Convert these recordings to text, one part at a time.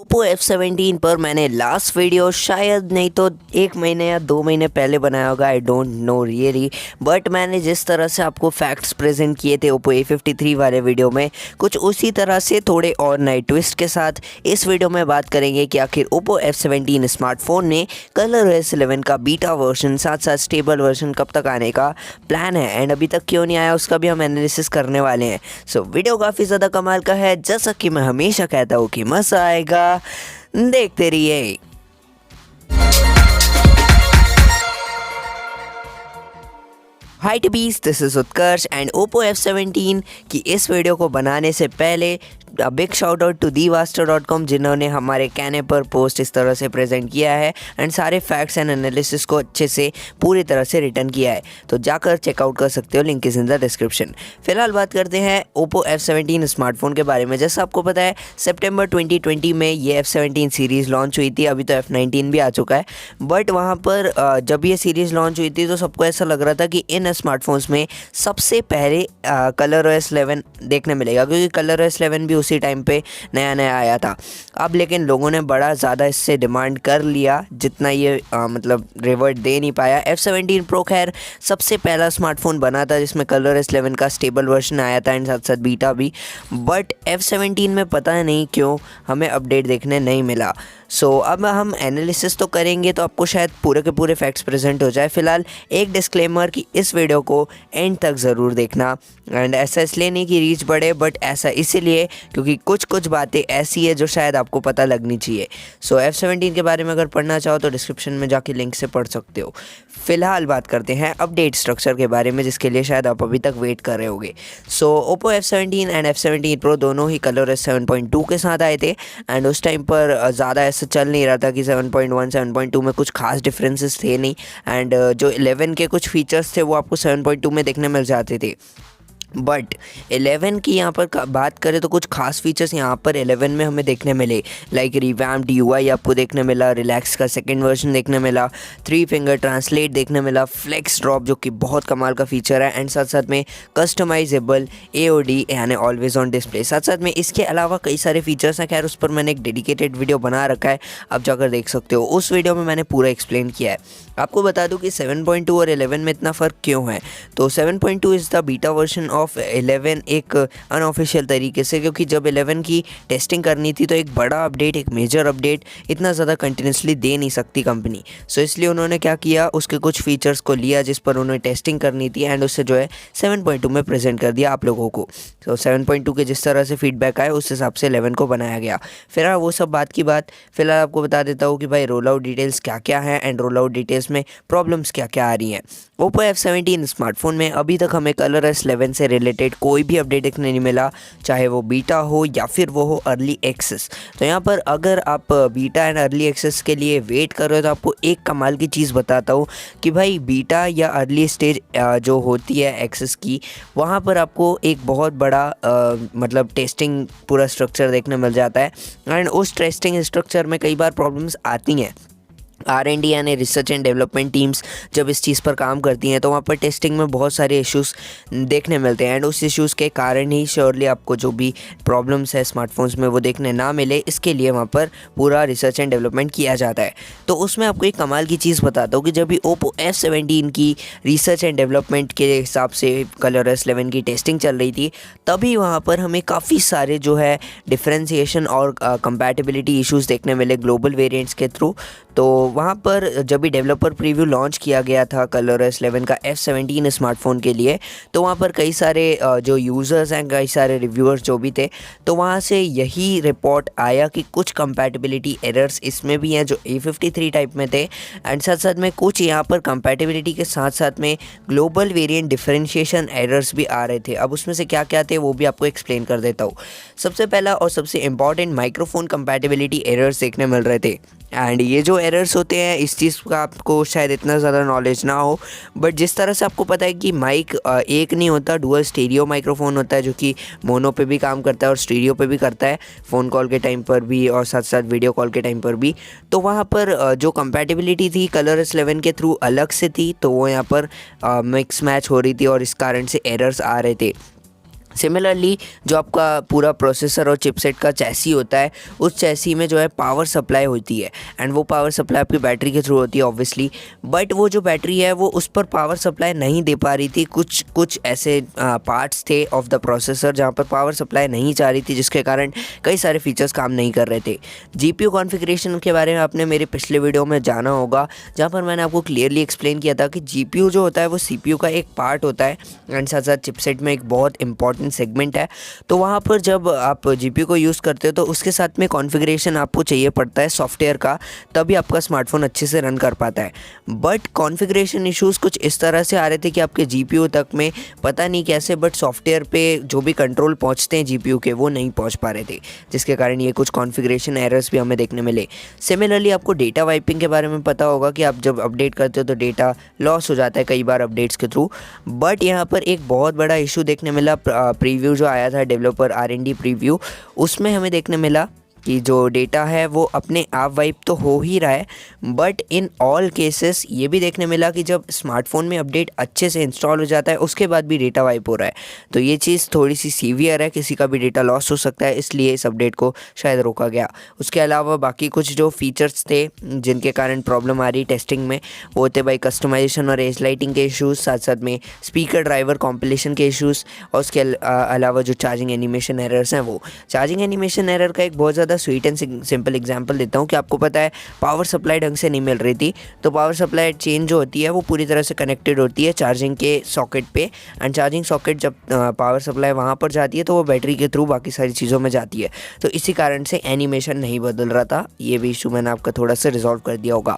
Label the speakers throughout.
Speaker 1: Oppo F17 पर मैंने last video शायद नहीं तो 1 महीने या 2 महीने पहले बनाया होगा, I don't know really. But मैंने जिस तरह से आपको फैक्ट्स प्रेजेंट किए थे ओप्पो A53 वाले वीडियो में, कुछ उसी तरह से थोड़े और नए ट्विस्ट के साथ इस वीडियो में बात करेंगे कि आखिर ओप्पो F17 स्मार्टफोन ने ColorOS 11 का बीटा वर्जन साथ साथ स्टेबल वर्जन कब तक आने का प्लान है एंड अभी तक क्यों नहीं आया उसका भी हम एनालिसिस करने वाले हैं। सो वीडियो काफ़ी ज़्यादा कमाल का है, जैसा कि मैं हमेशा कहता हूँ कि मज़ा आएगा, देखते रहिए। हाई टू बीस, this is Utkarsh and Oppo F17 की इस वीडियो को बनाने से पहले big shout out to thevaster.com जिन्होंने हमारे कहने पर पोस्ट इस तरह से प्रेजेंट किया है एंड सारे फैक्ट्स एंड एनालिसिस को अच्छे से पूरी तरह से रिटर्न किया है, तो जाकर चेकआउट कर सकते हो, link is in the description. फिलहाल बात करते हैं ओप्पो F17 स्मार्टफोन के बारे में। जैसा आपको पता है सितंबर 2020 में ये F17 सीरीज़ लॉन्च हुई थी, अभी तो F19 भी आ चुका है। बट वहाँ पर जब ये सीरीज़ लॉन्च हुई थी तो सबको ऐसा लग रहा था कि इन स्मार्टफोन्स में सबसे पहले ColorOS 11 देखने मिलेगा, क्योंकि ColorOS 11 भी उसी टाइम पे नया नया आया था। अब लेकिन लोगों ने बड़ा ज़्यादा इससे डिमांड कर लिया, जितना ये मतलब रिवर्ट दे नहीं पाया। F17 Pro खैर सबसे पहला स्मार्टफोन बना था जिसमें ColorOS 11 का स्टेबल वर्जन आया था एंड साथ साथ बीटा भी। बट F17 में पता नहीं क्यों हमें अपडेट देखने नहीं मिला। सो अब हम एनालिसिस तो करेंगे तो आपको शायद पूरे के पूरे फैक्ट्स प्रेजेंट हो जाए। फिलहाल एक डिस्क्लेमर कि इस वीडियो को एंड तक ज़रूर देखना, एंड ऐसा इसलिए नहीं कि रीच बढ़े, बट ऐसा इसीलिए क्योंकि कुछ बातें ऐसी है जो शायद आपको पता लगनी चाहिए। सो F17 के बारे में अगर पढ़ना चाहो तो डिस्क्रिप्शन में जाके लिंक से पढ़ सकते हो। फिलहाल बात करते हैं अपडेट स्ट्रक्चर के बारे में, जिसके लिए शायद आप अभी तक वेट कर रहे होगे। सो Oppo F17 and F17 Pro दोनों ही ColorOS 7.2 के साथ आए थे एंड उस टाइम पर ज़्यादा ऐसा चल नहीं रहा था कि 7.1 7.2 में कुछ खास डिफरेंसेस थे नहीं, एंड जो 11 के कुछ फीचर्स थे वो आपको 7.2 में देखने मिल जाते थे। बट 11 की यहाँ पर बात करें तो कुछ खास फीचर्स यहाँ पर 11 में हमें देखने मिले, लाइक रिवैम्प्ड UI आपको देखने मिला, रिलैक्स का सेकंड वर्जन देखने मिला, 3 फिंगर ट्रांसलेट देखने मिला, फ्लेक्स ड्रॉप जो कि बहुत कमाल का फीचर है, एंड साथ साथ में कस्टमाइजेबल AOD यानी ऑलवेज ऑन डिस्प्ले। साथ साथ में इसके अलावा कई सारे फीचर्स हैं, खैर उस पर मैंने एक डेडिकेटेड वीडियो बना रखा है, आप जाकर देख सकते हो। उस वीडियो में मैंने पूरा एक्सप्लेन किया है। आपको बता दूं कि 7.2 और 11 में इतना फ़र्क क्यों है। तो 7.2 is the beta version of 11 एक अनऑफिशियल तरीके से, क्योंकि जब 11 की टेस्टिंग करनी थी तो एक बड़ा अपडेट, एक मेजर अपडेट इतना ज़्यादा कंटिन्यूसली दे नहीं सकती कंपनी। सो इसलिए उन्होंने क्या किया, उसके कुछ फीचर्स को लिया जिस पर उन्होंने टेस्टिंग करनी थी एंड उससे जो है 7.2 में प्रेजेंट कर दिया आप लोगों को। तो 7.2 के जिस तरह से फीडबैक आए उस हिसाब से 11 को बनाया गया। फिर वो सब बात की बात, फिलहाल आपको बता देता हूँ कि भाई रोल आउट डिटेल्स क्या क्या हैं एंड रोल आउट डिटेल्स में प्रॉब्लम्स क्या क्या आ रही हैं। ओप्पो F17 स्मार्टफोन में अभी तक हमें ColorOS 11 से रिलेटेड कोई भी अपडेट देखने नहीं मिला, चाहे वो बीटा हो या फिर वो हो अर्ली एक्सेस। तो यहाँ पर अगर आप बीटा एंड अर्ली एक्सेस के लिए वेट कर रहे हो तो आपको एक कमाल की चीज़ बताता हूँ कि भाई बीटा या अर्ली स्टेज जो होती है एक्सेस की, वहाँ पर आपको एक बहुत बड़ा मतलब टेस्टिंग पूरा स्ट्रक्चर देखने मिल जाता है एंड उस टेस्टिंग स्ट्रक्चर में कई बार प्रॉब्लम्स आती हैं। R&D यानी रिसर्च एंड डेवलपमेंट टीम्स जब इस चीज़ पर काम करती हैं तो वहाँ पर टेस्टिंग में बहुत सारे इश्यूज़ देखने मिलते हैं एंड उस इश्यूज़ के कारण ही श्योरली आपको जो भी प्रॉब्लम्स है स्मार्टफोन्स में वो देखने ना मिले, इसके लिए वहाँ पर पूरा रिसर्च एंड डेवलपमेंट किया जाता है। तो उसमें आपको एक कमाल की चीज़ बताता हूँ कि जब भी ओप्पो F17 की रिसर्च एंड डेवलपमेंट के हिसाब से ColorOS 11 की टेस्टिंग चल रही थी, तभी वहाँ पर हमें काफ़ी सारे जो है डिफ्रेंसिएशन और कंपैटिबिलिटी इश्यूज़ देखने मिले ग्लोबल वेरिएंट्स के थ्रू। तो वहाँ पर जब भी डेवलपर प्रीव्यू लॉन्च किया गया था ColorOS 11 का F17 स्मार्टफोन के लिए, तो वहाँ पर कई सारे जो यूज़र्स हैं, कई सारे रिव्यूअर्स जो भी थे, तो वहाँ से यही रिपोर्ट आया कि कुछ कंपैटिबिलिटी एरर्स इसमें भी हैं जो A53 टाइप में थे एंड साथ साथ में कुछ यहाँ पर कंपैटिबिलिटी के साथ साथ में ग्लोबल वेरिएंट डिफरेंशिएशन एरर्स भी आ रहे थे। अब उसमें से क्या क्या थे वो भी आपको एक्सप्लेन कर देता हूँ। सबसे पहला और सबसे इम्पॉर्टेंट माइक्रोफोन कंपैटिबिलिटी एरर्स देखने मिल रहे थे एंड ये जो एरर्स होते हैं इस चीज़ का आपको शायद इतना ज़्यादा नॉलेज ना हो, बट जिस तरह से आपको पता है कि माइक एक नहीं होता, डुअल स्टीरियो माइक्रोफोन होता है जो कि मोनो पे भी काम करता है और स्टीरियो पे भी करता है, फ़ोन कॉल के टाइम पर भी और साथ साथ वीडियो कॉल के टाइम पर भी। तो वहाँ पर जो कंपैटिबिलिटी थी ColorOS 11 के थ्रू अलग से थी, तो वो यहाँ पर मिक्स मैच हो रही थी और इस कारण से एरर्स आ रहे थे। सिमिलरली जो आपका पूरा प्रोसेसर और चिपसेट का चैसी होता है, उस चैसी में जो है पावर सप्लाई होती है, एंड वो पावर सप्लाई आपकी बैटरी के थ्रू होती है ऑब्वियसली। बट वो जो बैटरी है वो उस पर पावर सप्लाई नहीं दे पा रही थी। कुछ कुछ ऐसे पार्ट्स थे ऑफ द प्रोसेसर जहाँ पर पावर सप्लाई नहीं जा रही थी, जिसके कारण कई सारे फीचर्स काम नहीं कर रहे थे। जीपीयू कॉन्फ़िगरेशन के बारे में आपने मेरे पिछले वीडियो में जाना होगा, जहाँ पर मैंने आपको क्लियरली एक्सप्लेन किया था कि जीपीयू जो होता है वो सीपीयू का एक पार्ट होता है, एंड साथ साथ चिपसेट में एक बहुत इंपॉर्टेंट सेगमेंट है। तो वहाँ पर जब आप जीपीयू को यूज़ करते हो तो उसके साथ में कॉन्फ़िगरेशन आपको चाहिए पड़ता है सॉफ्टवेयर का, तभी आपका स्मार्टफोन अच्छे से रन कर पाता है। बट कॉन्फ़िगरेशन इश्यूज़ कुछ इस तरह से आ रहे थे कि आपके जीपीयू तक में पता नहीं कैसे, बट सॉफ्टवेयर पे जो भी कंट्रोल पहुँचते हैं जीपीयू के वो नहीं पहुँच पा रहे थे, जिसके कारण ये कुछ कॉन्फ़िगरेशन एरर्स भी हमें देखने मिले। सिमिलरली आपको डेटा वाइपिंग के बारे में पता होगा कि आप जब अपडेट करते हो तो डेटा लॉस हो जाता है कई बार अपडेट्स के थ्रू। बट यहाँ पर एक बहुत बड़ा इशू देखने मिला, प्रीव्यू जो आया था डेवलपर R&D प्रीव्यू, उसमें हमें देखने मिला कि जो डेटा है वो अपने आप वाइप तो हो ही रहा है, बट इन ऑल केसेस ये भी देखने मिला कि जब स्मार्टफोन में अपडेट अच्छे से इंस्टॉल हो जाता है उसके बाद भी डेटा वाइप हो रहा है। तो ये चीज़ थोड़ी सी सीवियर है, किसी का भी डेटा लॉस हो सकता है, इसलिए इस अपडेट को शायद रोका गया। उसके अलावा बाकी कुछ जो फीचर्स थे जिनके कारण प्रॉब्लम आ रही टेस्टिंग में, वो थे भाई कस्टमाइजेशन और एज लाइटिंग के इशूज़, साथ साथ में स्पीकर ड्राइवर कॉम्पिलेशन के इशूज़, और उसके अलावा जो चार्जिंग एनिमेशन एरर्स हैं वो। चार्जिंग एनिमेशन एरर का एक बहुत ज़्यादा स्वीट एंड सिंपल एग्जांपल देता हूँ कि आपको पता है पावर सप्लाई ढंग से नहीं मिल रही थी, तो पावर सप्लाई चेंज जो होती है वो पूरी तरह से कनेक्टेड होती है चार्जिंग के सॉकेट पे, एंड चार्जिंग सॉकेट जब पावर सप्लाई वहाँ पर जाती है तो वो बैटरी के थ्रू बाकी सारी चीज़ों में जाती है। तो इसी कारण से एनिमेशन नहीं बदल रहा था। ये भी इशू मैंने आपका थोड़ा सा रिजॉल्व कर दिया होगा।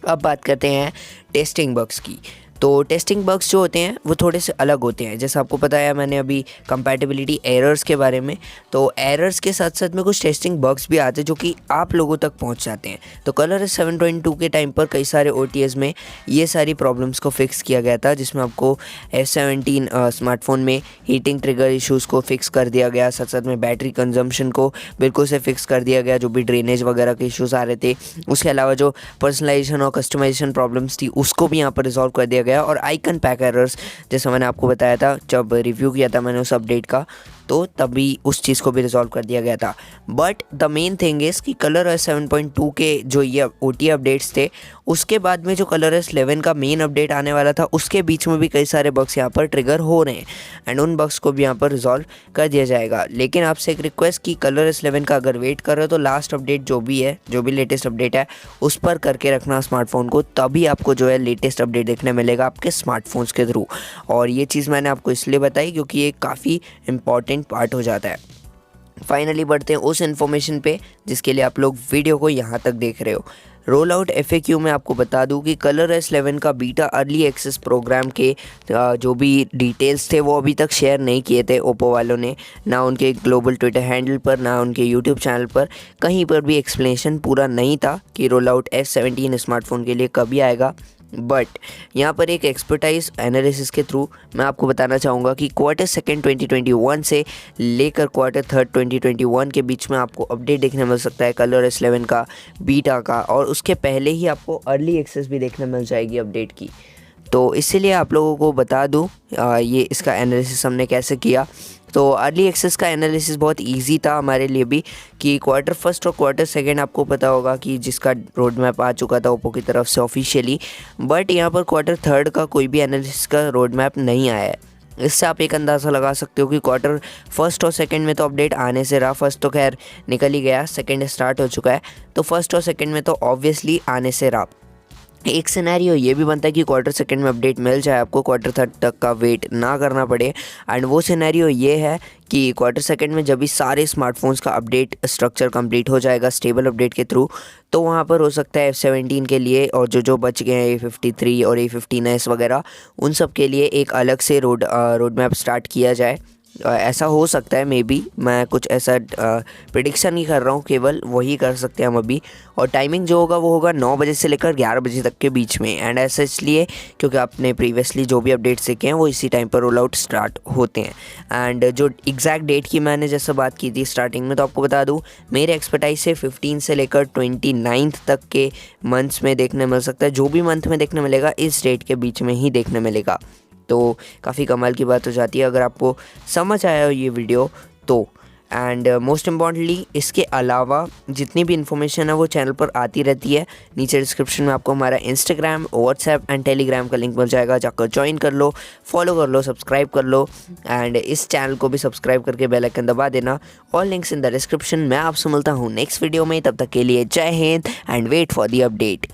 Speaker 1: अब बात करते हैं टेस्टिंग बग्स की। तो टेस्टिंग बग्स जो होते हैं वो थोड़े से अलग होते हैं, जैसे आपको पता है मैंने अभी कंपैटिबिलिटी एरर्स के बारे में, तो एरर्स के साथ साथ में कुछ टेस्टिंग बग्स भी आते हैं जो कि आप लोगों तक पहुंच जाते हैं। तो ColorOS 7.2 के टाइम पर कई सारे OTS में ये सारी प्रॉब्लम्स को फिक्स किया गया था, जिसमें आपको F17 स्मार्टफोन में हीटिंग ट्रिगर इशूज़ को फिक्स कर दिया गया, साथ साथ में बैटरी कंजम्पशन को बिल्कुल से फिक्स कर दिया गया, जो भी ड्रेनेज वगैरह के इशूज़ आ रहे थे। उसके अलावा जो पर्सनलाइजेशन और कस्टमाइजेशन प्रॉब्लम्स थी उसको भी यहाँ पर रिजॉल्व कर दिया गया। और आइकन पैक एरर्स, जैसा मैंने आपको बताया था जब रिव्यू किया था मैंने उस अपडेट का, तो तभी उस चीज़ को भी रिजॉल्व कर दिया गया था। But the main thing is कि ColorOS 7.2 के जो ये OTA अपडेट्स थे, उसके बाद में जो ColorOS 11 का मेन अपडेट आने वाला था उसके बीच में भी कई सारे बग्स यहाँ पर ट्रिगर हो रहे हैं, एंड उन बग्स को भी यहाँ पर रिजॉल्व कर दिया जाएगा। लेकिन आपसे एक रिक्वेस्ट कि ColorOS 11 का अगर वेट कर रहे हो तो लास्ट अपडेट जो भी है, जो भी लेटेस्ट अपडेट है उस पर करके रखना स्मार्टफोन को, तभी आपको जो है लेटेस्ट अपडेट देखने मिलेगा आपके स्मार्टफोन्स के थ्रू। और ये चीज़ मैंने आपको इसलिए बताई क्योंकि ये काफ़ी इंपॉर्टेंट पार्ट हो जाता है। फाइनली बढ़ते हैं उस इन्फॉर्मेशन पे जिसके लिए आप लोग वीडियो को यहाँ तक देख रहे हो। रोल आउट FAQ में आपको बता दूं कि ColorOS 11 का बीटा अर्ली एक्सेस प्रोग्राम के जो भी डिटेल्स थे वो अभी तक शेयर नहीं किए थे ओप्पो वालों ने, ना उनके ग्लोबल ट्विटर हैंडल पर, ना उनके यूट्यूब चैनल पर, कहीं पर भी एक्सप्लेनेशन पूरा नहीं था कि रोल आउट F17 स्मार्टफोन के लिए कभी आएगा। बट यहाँ पर एक एक्सपर्टाइज एनालिसिस के थ्रू मैं आपको बताना चाहूँगा कि Q2 2021 से लेकर Q3 2021 के बीच में आपको अपडेट देखने मिल सकता है ColorOS 11 का, बीटा का, और उसके पहले ही आपको अर्ली एक्सेस भी देखने मिल जाएगी अपडेट की। तो इसीलिए आप लोगों को बता दूं ये इसका एनालिसिस हमने कैसे किया। तो अर्ली एक्सेस का एनालिसिस बहुत इजी था हमारे लिए भी कि Q1 और Q2 आपको पता होगा कि जिसका रोड मैप आ चुका था ओप्पो की तरफ से ऑफिशियली, बट यहाँ पर Q3 का कोई भी एनालिसिस का रोड मैप नहीं आया है। इससे आप एक अंदाज़ा लगा सकते हो कि Q1 और 2 में तो अपडेट आने से रहा। फर्स्ट तो खैर निकल ही गया, सेकेंड स्टार्ट हो चुका है, तो फर्स्ट और सेकेंड में तो ऑब्वियसली आने से रहा। एक सिनेरियो ये भी बनता है कि Q2 में अपडेट मिल जाए, आपको Q3 तक का वेट ना करना पड़े, एंड वो सिनेरियो ये है कि Q2 में जब भी सारे स्मार्टफोन्स का अपडेट स्ट्रक्चर कंप्लीट हो जाएगा स्टेबल अपडेट के थ्रू, तो वहाँ पर हो सकता है F17 के लिए और जो बच गए हैं A53 और A15s वगैरह, उन सब के लिए एक अलग से रोड मैप स्टार्ट किया जाए। ऐसा हो सकता है, मे बी, मैं कुछ ऐसा प्रिडिक्शन नहीं कर रहा हूँ, केवल वही कर सकते हैं हम अभी। और टाइमिंग जो होगा वो होगा 9 बजे से लेकर 11 बजे तक के बीच में, एंड ऐसा इसलिए क्योंकि आपने प्रीवियसली जो भी अपडेट्स देखे हैं वो इसी टाइम पर रोल आउट स्टार्ट होते हैं। एंड जो एग्जैक्ट डेट की मैंने जैसे बात की थी स्टार्टिंग में, तो आपको बता दूँ मेरे एक्सपर्टाइज से 15 से लेकर 29 तक के मंथ्स में देखने मिल सकता है। जो भी मंथ में देखने मिलेगा इस डेट के बीच में ही देखने मिलेगा। तो काफ़ी कमाल की बात हो जाती है अगर आपको समझ आया हो ये वीडियो तो। एंड मोस्ट इम्पॉर्टेंटली इसके अलावा जितनी भी इन्फॉर्मेशन है वो चैनल पर आती रहती है। नीचे डिस्क्रिप्शन में आपको हमारा इंस्टाग्राम, व्हाट्सएप एंड टेलीग्राम का लिंक मिल जाएगा, जाकर ज्वाइन कर लो, फॉलो कर लो, सब्सक्राइब कर लो एंड इस चैनल को भी सब्सक्राइब करके बेल आइकन दबा देना। All links in the description. मैं आपसे मिलता हूँ नेक्स्ट वीडियो में, तब तक के लिए जय Hind and wait for the update.